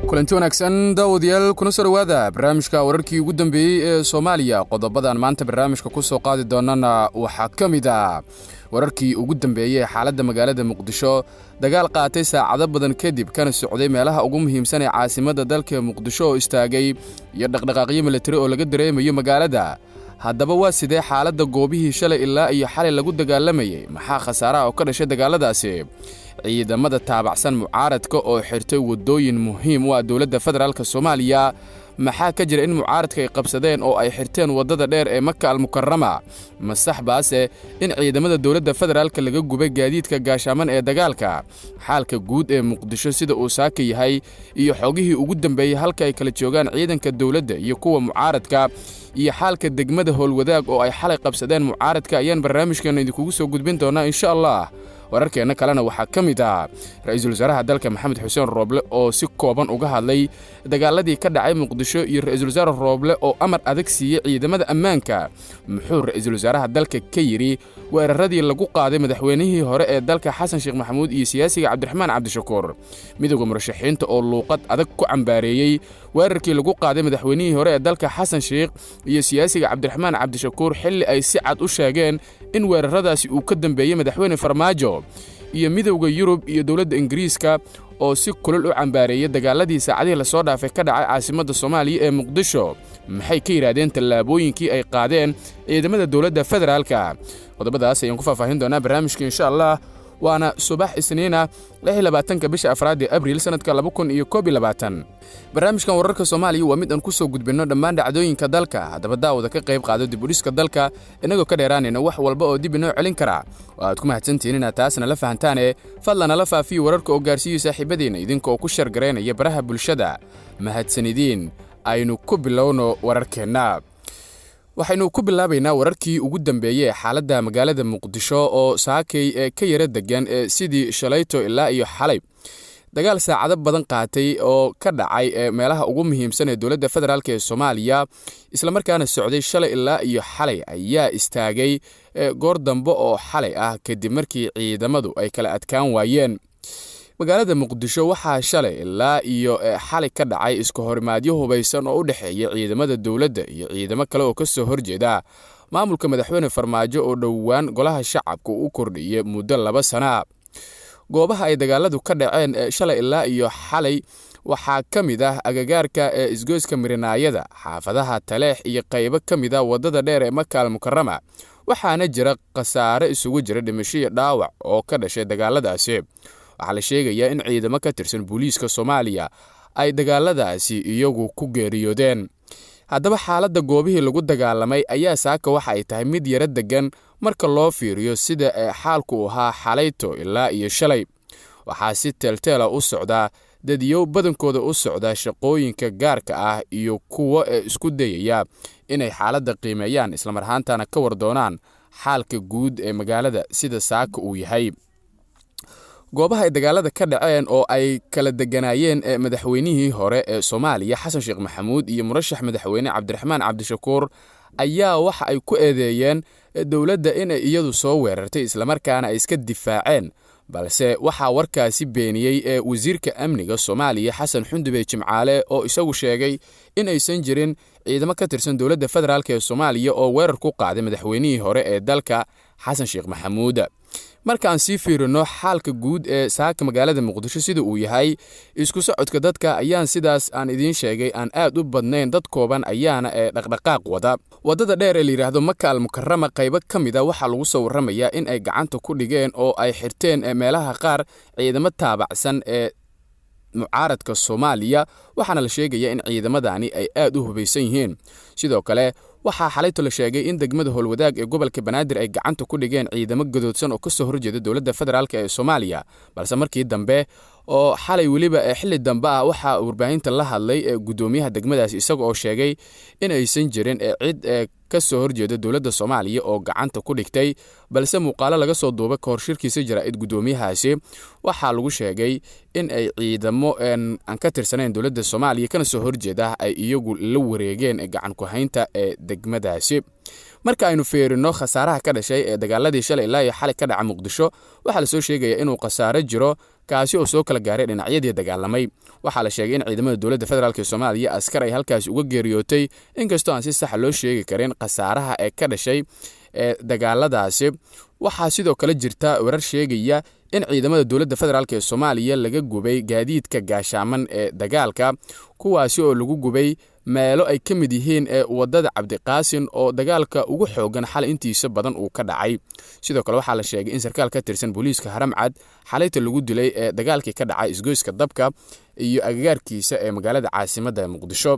kulanti wanaagsan daawadayaal kuna soo dhawaada barnaamijka wararkii ugu dambeeyay ee Soomaaliya qodobadan maanta barnaamijka ku soo qaadi doonana waxa kamid ah wararkii ugu dambeeyay xaaladda magaalada Muqdisho dagaal qaatay saacado badan kadib kana socday meelaha ugu muhiimsan ee caasimadda dalka Muqdisho oo istaagay iyo dhaqdhaqaaqyo militari oo laga dareemayo magaalada haddaba waa sidee xaaladda goobihii shalay ilaa iyo xalay lagu dagaalamayay maxaa khasaaraha oo ka dhashay dagaaladaasi ciidamada taabacsan mucaaradka oo xirtay wadooyin muhiim u ah dawladda federaalka Soomaaliya maxaa ka jira in mucaaradka ay qabsadeen oo ay xirteen wadada dheer ee Makka al-Mukarrama masax baase in ciidamada dawladda federaalka laga gubay gaadiidka gaashaaman ee dagaalka xaalka guud ee Muqdisho sida uu saaka yahay iyo xogihii ugu dambeeyay halka ay kala joogaan ciidanka dawladda iyo kuwa mucaaradka iyo xaalka degmada Howlwadaag oo ay xalay qabsadeen mucaaradka ayaan barnaamijkeena idinku soo gudbin doonaa insha Allah wararkeena kalena waxaa ka mid ah ra'iisul wasaaraha dalka Maxamed Xuseen Rooble oo si kooban uga hadlay dagaaladii ka dhacay Muqdisho iyo ra'iisul wasaare Rooble oo amar adag siiyay ciidamada ammaanka muxuu ra'iisul wasaaraha dalka ka yiri weeraradii lagu qaaday madaxweynihii hore ee dalka Xasan Sheekh Maxamuud iyo siyaasiga Cabdiraxmaan Cabdishakuur midowga murashaxiinta oo luuqad adag ku cambaareeyay weerarkii lagu qaaday madaxweynihii hore ee dalka Xasan Sheekh iyo siyaasiga Cabdiraxmaan Cabdishakuur xilli ay si cad u sheegeen in weeraradaasi uu ka dambeeyay madaxweyne Farmaajo iyo midowga Yurub iyo dawladda Ingiriiska oo si kulul u cambaareeyay dagaaladii saacadihii la soo dhaafay ka dhacay caasimadda Soomaaliya ee Muqdisho maxay ka yiraahdeen tallaabooyinkii ay qaadeen ciidamada dawladda federaalka qodobadaas ayaan ku faahfaahin doonaa barnaamijka insha Allah waana subax isniina 26 bisha afraad ee Abriil sanadka 2021 barnaamijkan wararka Soomaaliya waa mid aan ku soo gudbino dhammaan dhacdooyinka dalka hadaba daawada ka qayb qaado dib u dhiska dalka inagoo ka dheeraanayna wax walba oo dib inoo celin kara waad ku mahadsantihiin inaad taasna la fahantaan fadlan la faafiyo wararka oo gaarsiiyo saaxiibadeena idinka oo ku shargareynaya baraha bulshada mahadsanidin aynu ku bilowno wararkeena waxaynu ku bilaabaynaa wararkii ugu dambeeyay xaaladda magaalada Muqdisho oo saakay ka yara degan sidii shalayto ilaa iyo xalay dagaal saacado badan qaatay oo ka dhacay meelaha ugu muhiimsan ee dawladda federaalka ee Soomaaliya isla markaana socday shalay ilaa iyo xalay ayaa istaagay goor dambe oo xalay ah kadib markii ciidamadu ay kala adkaan waayeen magaalada Muqdisho waxaa shalay ilaa iyo xalay ka dhacay isku horimaadyo hubaysan oo u dhaxeeya ciidamada dawladda iyo ciidamo kale oo ka soo horjeeda maamulka madaxweyne Farmaajo oo dhowaan golaha shacabka u kordhiyay muddo 2 sano goobaha ay dagaaladu ka dhaceen shalay ilaa iyo xalay waxaa ka mid ah agagaarka isgoyska Mirinaayada xaafadaha Taleex iyo qaybo ka mid ah wadada dheer ee Makka al-Mukarrama waxaana jira khasaare isugu jira dhimasho iyo dhaawac oo ka dhashay dagaaladaasi waxaa la sheegayaa in ciidamo ka tirsan booliiska Soomaaliya ay dagaaladaasi iyagu ku geeriyoodeen haddaba xaaladda goobihii lagu dagaalamay ayaa saaka waxa ay tahay mid yara degan marka loo fiiriyo sida xaalku ahaa xalayto ilaa iyo shalay waxaa si telteela u socda dadyow badankooda u socda shaqooyinka gaarka ah iyo kuwa isku dayaya inay xaaladda qiimeeyaan isla marhaantana ka war doonaan xaalka guud ee magaalada sida saaka uu yahay goobaha ay dagaalada ka dhaceen oo ay kala deganaayeen madaxweynihii hore ee Soomaaliya Xasan Sheekh Maxamuud iyo murashax madaxweyne Cabdiraxmaan Cabdishakuur ayaa waxa ay ku eedeeyeen dawladda in ay iyadu soo weerartay isla markaana ay iska difaaceen balse waxa warkaasi beeniyay wasiirka amniga Soomaaliya Xasan Xundube Jimcaale oo isagu sheegay in aysan jirin ciidamo ka tirsan dawladda federaalka ee Soomaaliya oo weerar ku qaaday madaxweynihii hore ee dalka Xasan Sheekh Maxamuud markaan sii fiirino xaalka guud ee saaka magaalada Muqdisho sida uu yahay isku socodka dadka ayaan sidaas aan idin sheegay aan aad u badnayn dad kooban ayaana dhaqdhaqaaq wadada dheer ee la yiraahdo Makka al-Mukarrama qaybo kamid ah waxa lagu soo waramayaa in ay gacanta ku dhigeen oo ay xirteen meelaha qaar ciidamo taabacsan ee mucaaradka Soomaaliya waxaana la sheegayaa in ciidamadani ay aad u hubaysan yihiin sidoo kale waxaa xalayto la sheegay in degmada Howlwadaag ee gobolka Banaadir ay gacanta ku dhigeen ciidamo gadoodsan oo ka soo horjeeda dawladda federaalka ee Soomaaliya balse markii dambe oo xalay waliba xilli dambe ah waxa warbaahinta la hadlay gudoomiyaha degmadaas isaga oo sheegay in aysan jirin cid ka soo horjeeda dawladda Soomaaliya oo gacanta ku dhigtay balse muuqaalo laga soo duubay ka hor shirkiisa jaraa'id gudoomiyahaasi waxa lagu sheegay in ay ciidamo aan ka tirsanayn dawladda Soomaaliya kana soo horjeeda ay iyagu la wareegeen gacan ku haynta degmadaasi marka aynu fiirino khasaaraha ka dhashay ee dagaaladii shalay ilaa iyo xalay ka dhaca muqdisho waxaa la soo sheegaya inuu khasaaro jiro kaasi oo soo kala gaaray dhinacyadii dagaalamay waxaa la sheegay in ciidamada dowladda federaalk Soomaaliya askar ay halkaas uga geeriyootay inkastoo aan si sax loo sheegi karin khasaaraha ee ka dhashay dagaaladaasi waxaa sidoo kale jirta warar sheegaya in ciidamada dowladda federaalk Soomaaliya laga gubay gaadiidka gaashaaman ee dagaalka kuwaasi oo lagu gubay meelo ay ka mid yihiin wadada Cabdiqaasin oo dagaalka ugu xoogan xal intiisa badan uu ka dhacay sidoo kale waxaa la sheegay in sarkaal ka tirsan booliiska Haramcad xalayta lagu dilay dagaalkii ka dhacay isgoyska dabka iyo agagaarkiisa ee magaalada caasimadda Muqdisho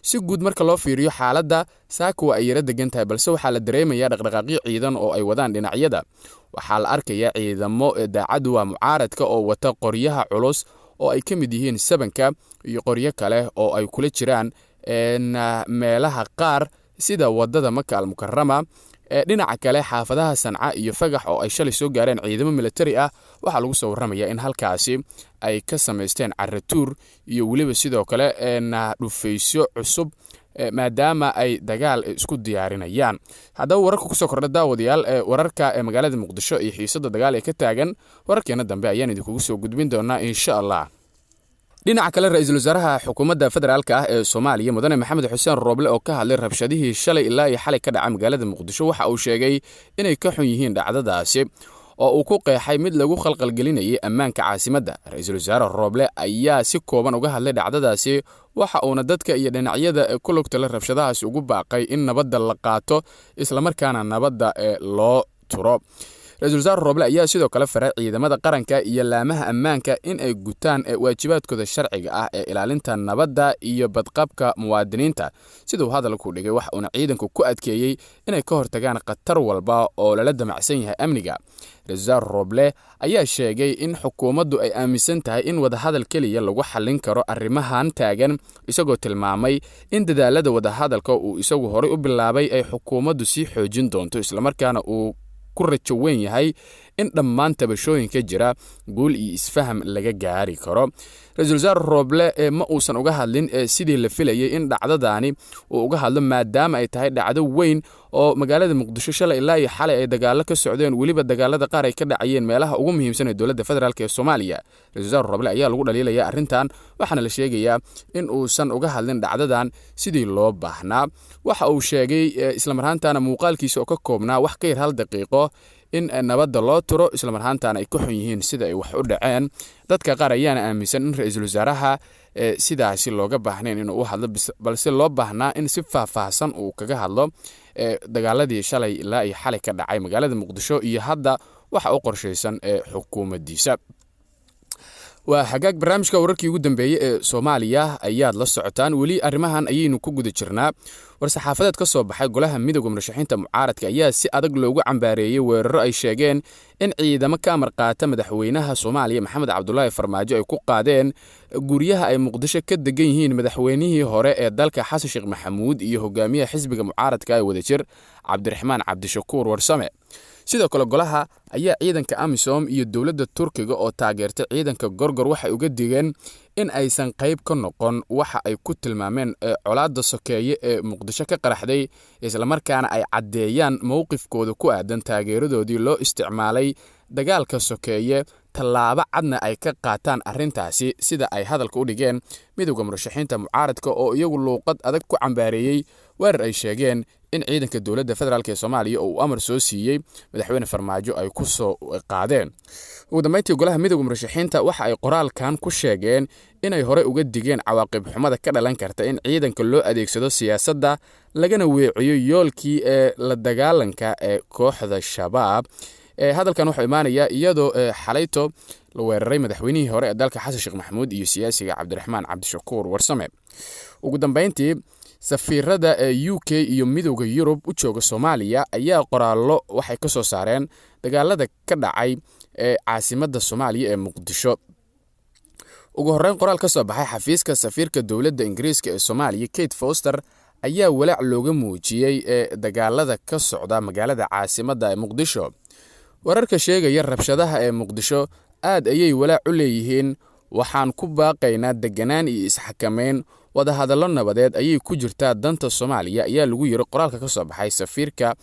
si guud marka loo fiiriyo xaaladda saako ay yara degan tahay balse waxaa la dareemayaa dhaqdhaqaaqyo ciidan oo ay wadaan dhinacyada waxaa la arkayaa ciidamo daacadu waa mucaaradka oo wata qoryaha culus oo ay ka mid yihiin sabanka iyo qoryo kale oo ay kula jiraan meelaha qaar sida wadada Maka al-Mukarrama dhinaca kale xaafadaha Sanca iyo Fagax oo ay shalay soo gaareen ciidamo military ah waxa lagu soo waramayaa in halkaasi ay ka sameysteen carratuur iyo waliba sidoo kale dhufaysyo cusub maadaama ay dagaal isku diyaarinayaan haddaba wararka ku soo kordha daawadayaal wararka magaalada Muqdisho iyo xiisadda dagaal ee ka taagan wararkeena dambe ayaan idinku soo gudbin doonaa insha Allah dhinaca kale ra'iisul wasaaraha xukuumadda federaalka ah ee Soomaaliya mudane Maxamed Xuseen Rooble oo ka hadlay rabshadihii shalay ilaa iyo xalay ka dhacay magaalada Muqdisho waxa uu sheegay inay ka xun yihiin dhacdadaasi oo uu ku qeexay mid lagu khalqalgelinayay ammaanka caasimadda ra'iisul wasaare Rooble ayaa si kooban uga hadlay dhacdadaasi waxa uuna dadka iyo dhinacyada ku lugta la rabshadahaasi ugu baaqay in nabadda la qaato isla markaana nabadda loo turo ra'iisul wasaare Rooble ayaa sidoo kale faray ciidamada qaranka iyo laamaha ammaanka in ay gutaan waajibaadkooda sharciga ah ee ilaalinta nabadda iyo badqabka muwaadiniinta sidoo hadalku dhigay wax uu ciidanku ku adkeeyay inay ka hortagaan khatar walba oo lala damacsan yahay amniga ra'iisul wasaare Rooble ayaa sheegay in xukuumaddu ay aaminsan tahay in wada hadal kaliya lagu xallin karo arrimahan taagan isagoo tilmaamay in dadaalada wada hadalka uu isagu horay u bilaabay ay xukuumaddu sii xoojin doonto isla markaana uu ku rajo weyn yahay in dhammaan tabashooyinka jira guul iyo isfaham laga gaari karo ra'iisul wasaare Rooble ma uusan uga hadlin sidii la filayay in dhacdadaani uu uga hadlo maadaama ay tahay dhacdo weyn oo magaalada Muqdisho shalay ilaa iyo xalay ay dagaalo ka socdeen waliba dagaalada qaar ay ka dhacayeen meelaha ugu muhiimsan ee dowladda federaalk ee Soomaaliya ra'iisul wasaare Rooble ayaa lagu dhaliilaya arrintan waxaana la sheegayaa in uusan uga hadlin dhacdadan sidii loo baahnaa waxa uu sheegay isla marhaantana muuqaalkiisa oo ka koobnaa wax ka yar hal daqiiqo in nabadda loo turo isla marhaantana ay ka xun yihiin sida ay wax u dhaceen dadka qaar ayaana aaminsan in ra'iisul wasaaraha sidaasi looga baahnayn inuu u hadlo balse loo baahnaa in si faahfaahsan uu kaga hadlo dagaaladii shalay ilaa iyo xalay ka dhacay magaalada Muqdisho iyo hadda waxa u qorshaysan xukuumaddiisa waa hagaag barnaamijka wararkii ugu dambeeyay ee Soomaaliya ayaad la socotaan wali arrimahan ayaynu ku guda jirnaa war-saxaafadeed ka soo baxay golaha midowga murashaxiinta mucaaradka ayaa si adag loogu cambaareeyay weeraro ay sheegeen in ciidamo ka amar qaata madaxweynaha Soomaaliya Maxamed Cabdullaahi Farmaajo ay ku qaadeen guryaha ay Muqdisho ka degan yihiin madaxweynihii hore ee dalka Xasan Sheekh Maxamuud iyo hogaamiyaha xisbiga mucaaradka ee wadajir Cabdiraxmaan Cabdishakuur Warsame sidoo kale golaha ayaa ciidanka AMISOM iyo dowladda Turkiga oo taageertay ciidanka Gorgor waxay uga digeen in aysan qayb ka noqon waxa ay ku tilmaameen colaadda sokeeye ee Muqdisho ka qaraxday isla markaana ay cadeeyaan mowqifkooda ku aadan taageeradoodii loo isticmaalay dagaalka sokeeye tallaabo cadna ay ka qaataan arrintaasi sida ay hadalka u dhigeen midowga murashaxiinta mucaaradka oo iyagu luuqad adag ku cambaareeyay weerar ay sheegeen in ciidanka dowladda federaalk ee Soomaaliya uu amar soo siiyay madaxweyne Farmaajo ay ku soo qaadeen ugu dambeyntii golaha midowga murashaxiinta waxa ay qoraalkan ku sheegeen inay hore uga digeen cawaaqib xumada ka dhalan karta in ciidanka loo adeegsado siyaasadda lagana weeciyo yoolkii ee la dagaalanka ee kooxda shabaab hadalkan wuxuu imaanayaa iyadoo xalayto la weeraray madaxweynihii hore ee dalka Xasan Sheekh Maxamuud iyo siyaasiga Cabdiraxmaan Cabdishakuur Warsame ugu dambeyntii safiirada UK iyo midowga Yurub u jooga Soomaaliya ayaa qoraallo waxay ka soo saareen dagaalada ka dhacay caasimadda Soomaaliya ee Muqdisho ugu horreyn qoraal ka soo baxay xafiiska safiirka dowladda Ingiriiska ee Soomaaliya Kate Foster ayaa walaac looga muujiyay dagaalada ka socda magaalada caasimadda ee Muqdisho wararka sheegaya rabshadaha ee Muqdisho aad ayay walaac u leeyihiin waxaan ku baaqaynaa deganaan iyo isxakameyn wadahadallo nabadeed ayay ku jirtaa danta Soomaaliya ayaa lagu yiri qoraalka ka soo baxay safiirka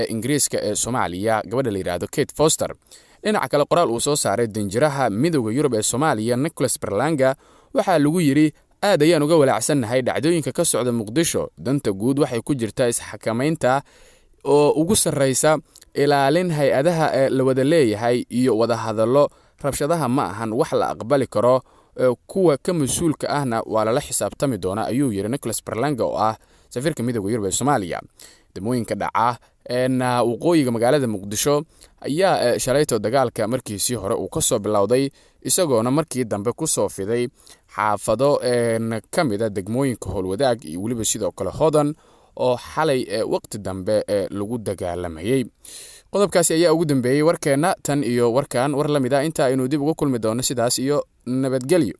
Ingiriiska ee Soomaaliya gabadha la yiraahdo Kate Foster. dhinaca kale qoraal uu soo saaray danjiraha midowga Yurub ee Soomaaliya Nicholas Berlanga waxaa lagu yiri aad ayaan uga walaacsannahay dhacdooyinka ka socda Muqdisho. Danta guud waxay ku jirtaa isxakamaynta oo ugu sarreysa ilaalin hay'adaha la wada leeyahay iyo wada hadallo. Rabshadaha ma ahan wax la aqbali karo, kuwa ka mas'uulka ahna waa la xisaabtami doona ayuu yiri Nicholas Berlanga oo ah safiirka midowga Yurub ee Soomaaliya. Damooyinka dhaca waqooyiga magaalada Muqdisho ayaa shalayto dagaalka markiisii hore uu ka soo bilowday isagoona markii dambe ku soo fiday xaafado kamida degmooyinka Howlwadaag iyo waliba sidoo kale Hodan oo xalay waqti dambe lagu dagaalamayay. qodobkaasi ayaa ugu dambeeyay warkeena tan iyo warkan war lamida inta aynu dib ugu kulmi doono sidaas iyo nabadgelyo.